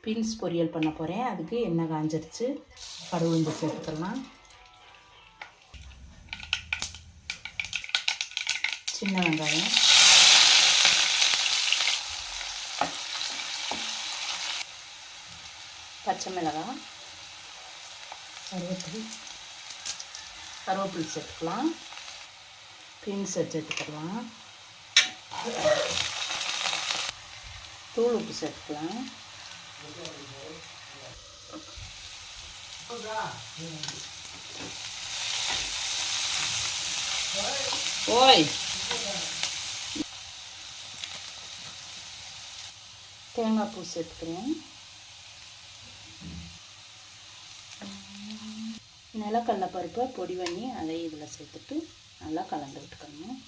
Beans பொரியல் பண்ண போகிறேன். அதுக்கு எண்ணெய் காஞ்சிருச்சு. கடுகு உளுந்து சேர்த்துக்கலாம். சின்ன வெங்காயம், பச்சை மிளகாய், கருவேப்பிலை சேர்த்துக்கலாம். பீன்ஸ் சேர்த்துக்கலாம். தூள் உப்பு சேர்த்துக்கலாம். ஓய் தேங்காய் பூ சேர்த்துக்கிறேன். நிலக்கடலை பருப்பை பொடி பண்ணி அதை இதில் சேர்த்துட்டு நல்லா கலந்து விட்டுக்கணும்.